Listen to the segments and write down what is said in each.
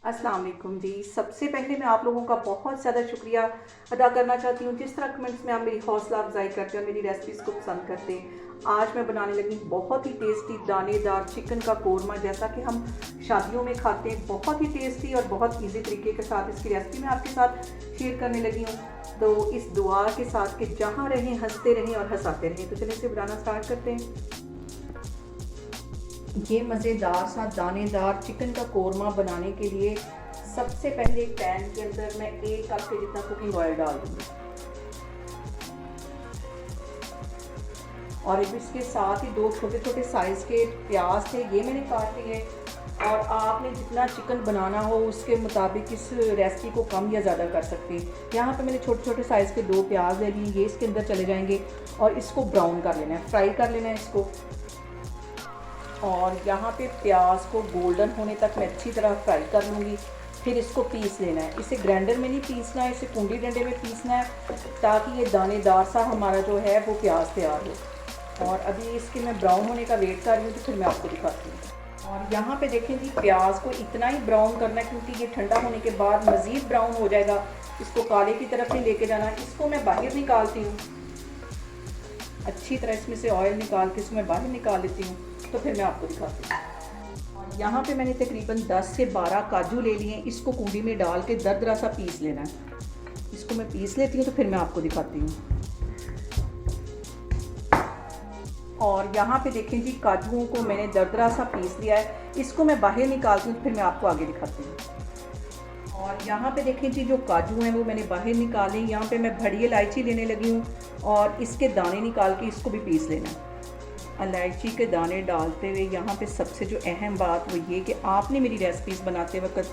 अस्सलाम वालेकुम जी। सबसे पहले मैं आप लोगों का बहुत ज़्यादा शुक्रिया अदा करना चाहती हूँ जिस तरह कमेंट्स में आप मेरी हौसला अफजाई करते हैं और मेरी रेसिपीज़ को पसंद करते हैं। आज मैं बनाने लगी बहुत ही टेस्टी दानेदार चिकन का कोरमा, जैसा कि हम शादियों में खाते हैं। बहुत ही टेस्टी और बहुत ईजी तरीके के साथ इसकी रेसिपी मैं आपके साथ शेयर करने लगी हूँ। तो इस दुआ के साथ कि जहाँ रहें हंसते रहें और हंसाते रहें। तो चलिए इसे बनाना स्टार्ट करते हैं। ये मज़ेदार सा दानेदार चिकन का कोरमा बनाने के लिए सबसे पहले एक पैन के अंदर मैं 1 कप के जितना कुकिंग ऑयल डाल दूँगी और इसके साथ ही 2 छोटे छोटे साइज़ के प्याज थे, ये मैंने काट लिए। और आपने जितना चिकन बनाना हो उसके मुताबिक इस रेसिपी को कम या ज़्यादा कर सकते हैं। यहाँ पे मैंने छोटे छोटे साइज़ के 2 प्याज ले लिए, ये इसके अंदर चले जाएंगे और इसको ब्राउन कर लेना है, फ्राई कर लेना है इसको। और यहाँ पे प्याज को गोल्डन होने तक मैं अच्छी तरह फ्राई कर लूँगी। फिर इसको पीस लेना है। इसे ग्राइंडर में नहीं पीसना है, इसे कुंडी डंडे में पीसना है ताकि ये दानेदार सा हमारा जो है वो प्याज तैयार हो। और अभी इसके मैं ब्राउन होने का वेट कर रही हूँ, तो फिर मैं आपको दिखाती हूँ। और यहाँ पे देखें जी, प्याज को इतना ही ब्राउन करना है क्योंकि ये ठंडा होने के बाद मज़ीद ब्राउन हो जाएगा। इसको काले की तरफ नहीं लेके जाना। इसको मैं बाहर निकालती हूँ, अच्छी तरह इसमें से ऑयल निकाल के इसमें बाहर निकाल लेती हूँ, तो फिर मैं आपको दिखाती हूँ। और यहाँ पे मैंने तकरीबन 10 से 12 काजू ले लिए। इसको कुंडी में डाल के दरदरा सा पीस लेना है। इसको मैं पीस लेती हूँ, तो फिर मैं आपको दिखाती हूँ। और यहाँ पे देखें जी, काजुओं को मैंने दरदरा सा पीस लिया है। इसको मैं बाहर निकालती हूँ, तो फिर मैं आपको आगे दिखाती हूँ। और यहाँ पे देखें जी, जो काजू हैं वो मैंने बाहर निकाले। यहाँ पे मैं बड़ी इलायची लेने लगी हूँ और इसके दाने निकाल के इसको भी पीस लेना है। इलायची के दाने डालते हुए यहाँ पे सबसे जो अहम बात वो ये कि आपने मेरी रेसिपीज़ बनाते वक्त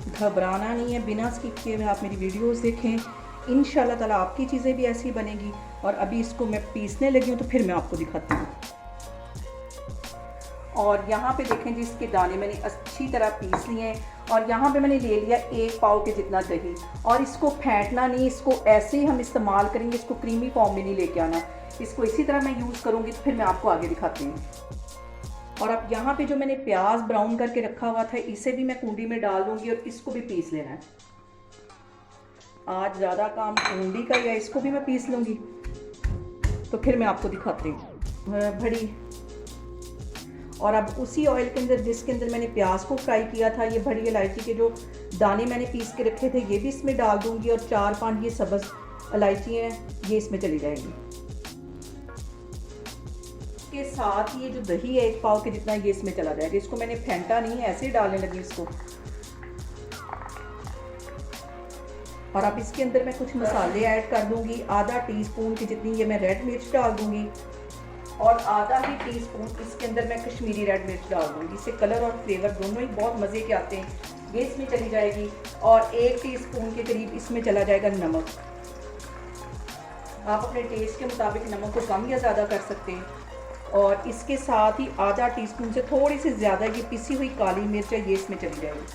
घबराना नहीं है। बिना स्किप किए हुए आप मेरी वीडियोस देखें, इंशाल्लाह ताला आपकी चीज़ें भी ऐसी बनेगी। और अभी इसको मैं पीसने लगी हूँ, तो फिर मैं आपको दिखाती हूँ। और यहाँ पे देखें जी, इसके दाने मैंने अच्छी तरह पीस लिए हैं। और यहाँ पे मैंने ले लिया 1 पाव के जितना दही। और इसको फेंटना नहीं, इसको ऐसे ही हम इस्तेमाल करेंगे, इसको क्रीमी फॉर्म में नहीं लेके आना। इसको इसी तरह मैं यूज़ करूँगी, तो फिर मैं आपको आगे दिखाती हूँ। और अब यहाँ पे जो मैंने प्याज ब्राउन करके रखा हुआ था, इसे भी मैं कुंडी में डाल दूँगी और इसको भी पीस लेना है। आज ज़्यादा काम कुंडी का, या इसको भी मैं पीस लूँगी, तो फिर मैं आपको दिखाती हूँ बड़ी। और अब उसी ऑयल के अंदर जिसके अंदर मैंने प्याज को फ्राई किया था, ये बड़ी इलायची के जो दाने मैंने पीस के रखे थे ये भी इसमें डाल दूँगी। और 4-5 ये सब्ज़ इलायची हैं, ये इसमें चली जाएंगी। के साथ ये जो दही है 1 पाव के जितना, ये इसमें चला जाएगा। इसको मैंने फेंटा नहीं है, ऐसे ही डालने लगी इसको। और अब इसके अंदर मैं कुछ मसाले ऐड कर दूंगी। आधा टीस्पून की जितनी ये मैं रेड मिर्च डाल दूंगी और आधा ही टीस्पून इसके अंदर मैं कश्मीरी रेड मिर्च डाल दूंगी। इससे कलर और फ्लेवर दोनों ही बहुत मज़े के आते हैं, ये इसमें चली जाएगी। और 1 टीस्पून के करीब इसमें चला जाएगा नमक। आप अपने टेस्ट के मुताबिक नमक को कम या ज़्यादा कर सकते हैं। और इसके साथ ही आधा टीस्पून से थोड़ी सी ज़्यादा ये पिसी हुई काली मिर्च है, ये इसमें चली जाएगी।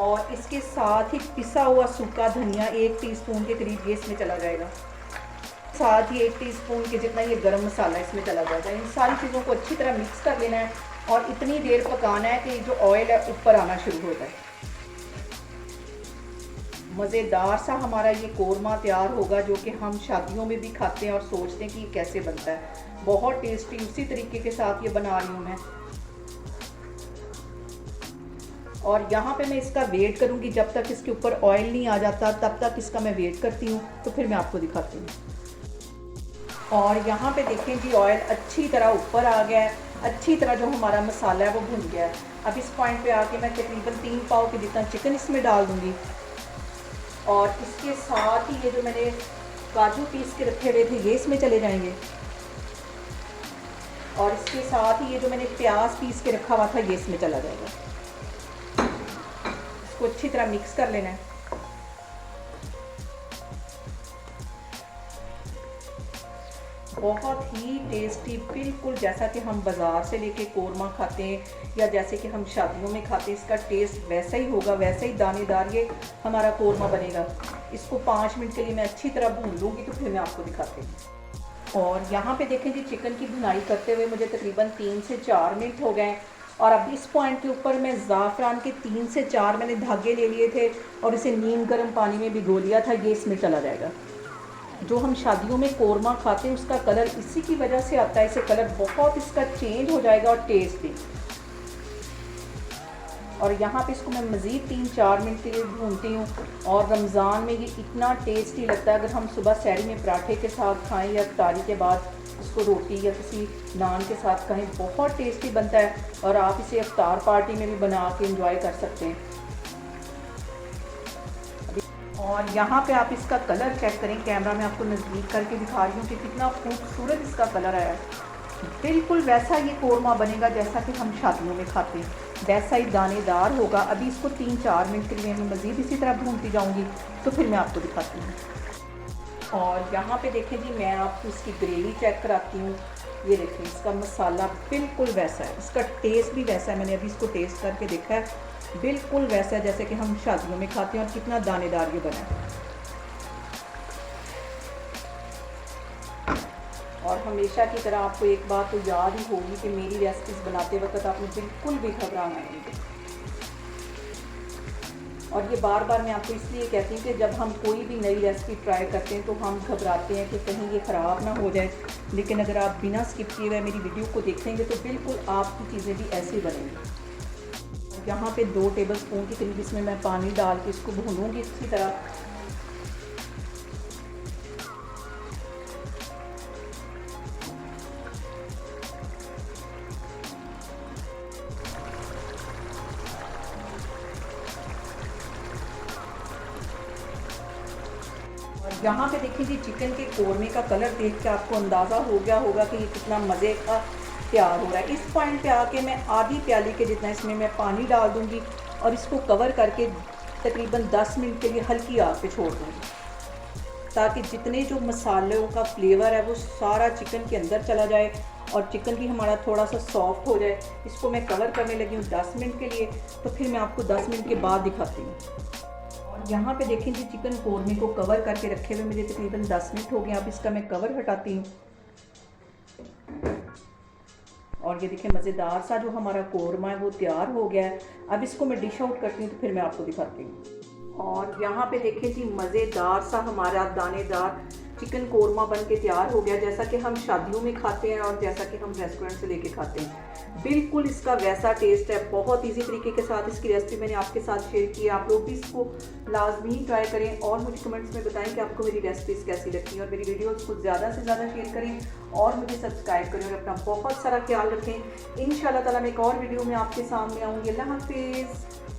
और इसके साथ ही पिसा हुआ सूखा धनिया 1 टीस्पून के करीब, ये इसमें चला जाएगा। साथ ही 1 टीस्पून के जितना ये गरम मसाला इसमें चला जाएगा। इन सारी चीज़ों को अच्छी तरह मिक्स कर लेना है और इतनी देर पकाना है कि जो ऑयल है ऊपर आना शुरू हो जाए। मज़ेदार सा हमारा ये कोरमा तैयार होगा, जो कि हम शादियों में भी खाते हैं और सोचते हैं कि ये कैसे बनता है। बहुत टेस्टी, उसी तरीके के साथ ये बना रही हूँ मैं। और यहाँ पे मैं इसका वेट करूँगी जब तक इसके ऊपर ऑयल नहीं आ जाता, तब तक इसका मैं वेट करती हूँ, तो फिर मैं आपको दिखाती हूँ। और यहाँ पे देखें जी, ऑयल अच्छी तरह ऊपर आ गया है, अच्छी तरह जो हमारा मसाला है वो भुन गया है। अब इस पॉइंट पे आके मैं तकरीबन 3 पाव के जितना चिकन इसमें डाल दूँगी। और इसके साथ ही ये जो मैंने काजू पीस के रखे हुए थे, ये इसमें चले जाएंगे। और इसके साथ ही ये जो मैंने प्याज पीस के रखा हुआ था, ये इसमें चला जाएगा। इसको अच्छी तरह मिक्स कर लेना है। बहुत ही टेस्टी, बिल्कुल जैसा कि हम बाज़ार से लेके कोरमा खाते हैं या जैसे कि हम शादियों में खाते हैं, इसका टेस्ट वैसा ही होगा, वैसे ही दानेदार ये हमारा कोरमा बनेगा। इसको 5 मिनट के लिए मैं अच्छी तरह भून लूँगी, तो फिर मैं आपको दिखाती हूँ। और यहाँ पे देखें जी, चिकन की भुनाई करते हुए मुझे तकरीबन 3 से 4 मिनट हो गए। और अब इस पॉइंट के ऊपर मैं ज़ाफ़रान के 3 से 4 मैंने धागे ले लिए थे और इसे नीम गर्म पानी में भिगो लिया था। ये इसमें चला जाएगा। जो हम शादियों में कोरमा खाते हैं उसका कलर इसी की वजह से आता है। इससे कलर बहुत इसका चेंज हो जाएगा और टेस्ट भी। और यहाँ पे इसको मैं मज़ीद 3-4 मिनट के लिए भूनती हूँ। और रमज़ान में ये इतना टेस्टी लगता है। अगर हम सुबह सहरी में पराठे के साथ खाएं या इफ्तारी के बाद इसको रोटी या किसी नान के साथ खाएं, बहुत टेस्टी बनता है। और आप इसे इफ्तार पार्टी में भी बना के एंजॉय कर सकते हैं। और यहाँ पे आप इसका कलर चेक करें, कैमरा में आपको नज़दीक करके दिखा रही हूँ कि कितना खूबसूरत इसका कलर आया है। बिल्कुल वैसा ये कोरमा बनेगा जैसा कि हम शादियों में खाते हैं, वैसा ही दानेदार होगा। अभी इसको 3-4 मिनट के लिए मैं मज़ीद इसी तरह भूनती जाऊँगी, तो फिर मैं आपको दिखाती हूँ। और यहाँ पे देखें जी, मैं आपको इसकी ग्रेवी चेक कराती हूँ। ये देखें, इसका मसाला बिल्कुल वैसा है, इसका टेस्ट भी वैसा है। मैंने अभी इसको टेस्ट करके देखा है, बिल्कुल वैसा है जैसे कि हम शादियों में खाते हैं। और कितना दानेदार ये बना है। और हमेशा की तरह आपको एक बात तो याद ही होगी कि मेरी रेसिपीज़ बनाते वक्त आपने बिल्कुल भी घबराना नहीं। और ये बार बार मैं आपको इसलिए कहती हूँ कि जब हम कोई भी नई रेसिपी ट्राई करते हैं तो हम घबराते हैं कि कहीं ये ख़राब ना हो जाए। लेकिन अगर आप बिना स्किप किए हुए मेरी वीडियो को देखेंगे तो बिल्कुल आपकी चीज़ें भी ऐसे ही बनेंगी। यहाँ पे 2 टेबलस्पून के करीब इसमें मैं पानी डाल के इसको भूनूँगी इसी तरह। और यहाँ पे देखिए जी, चिकन के कोरमे का कलर देख के आपको अंदाज़ा हो गया होगा कि ये कितना मज़े का तैयार हो रहा है। इस पॉइंट पे आके मैं आधी प्याली के जितना इसमें मैं पानी डाल दूँगी और इसको कवर करके तकरीबन 10 मिनट के लिए हल्की आग पे छोड़ दूँगी, ताकि जितने जो मसालों का फ्लेवर है वो सारा चिकन के अंदर चला जाए और चिकन भी हमारा थोड़ा सा सॉफ्ट हो जाए। इसको मैं कवर करने लगी हूँ 10 मिनट के लिए, तो फिर मैं आपको 10 मिनट के बाद दिखाती हूँ। और यहाँ पे देखें जी, चिकन कोरमे को कवर करके रखे हुए मुझे तकरीबन 10 मिनट हो गए। अब इसका मैं कवर हटाती हूँ। और ये देखिए, मज़ेदार सा जो हमारा कोरमा है वो तैयार हो गया है। अब इसको मैं डिश आउट करती हूँ तो फिर मैं आपको दिखाती हूँ। और यहाँ पे देखें जी, मज़ेदार सा हमारा दानेदार चिकन कोरमा बन के तैयार हो गया, जैसा कि हम शादियों में खाते हैं और जैसा कि हम रेस्टोरेंट से लेके खाते हैं। बिल्कुल इसका वैसा टेस्ट है। बहुत इजी तरीके के साथ इसकी रेसिपी मैंने आपके साथ शेयर की है। आप लोग भी इसको लाजमी ट्राई करें और मुझे कमेंट्स में बताएं कि आपको मेरी रेसिपीज़ कैसी लगती हैं। और मेरी वीडियोज़ को ज़्यादा से ज़्यादा शेयर करें और मुझे सब्सक्राइब करें और अपना बहुत सारा ख्याल रखें। इंशाल्लाह ताला मैं एक और वीडियो में आपके सामने आऊँगी। अल्लाह हाफिज़।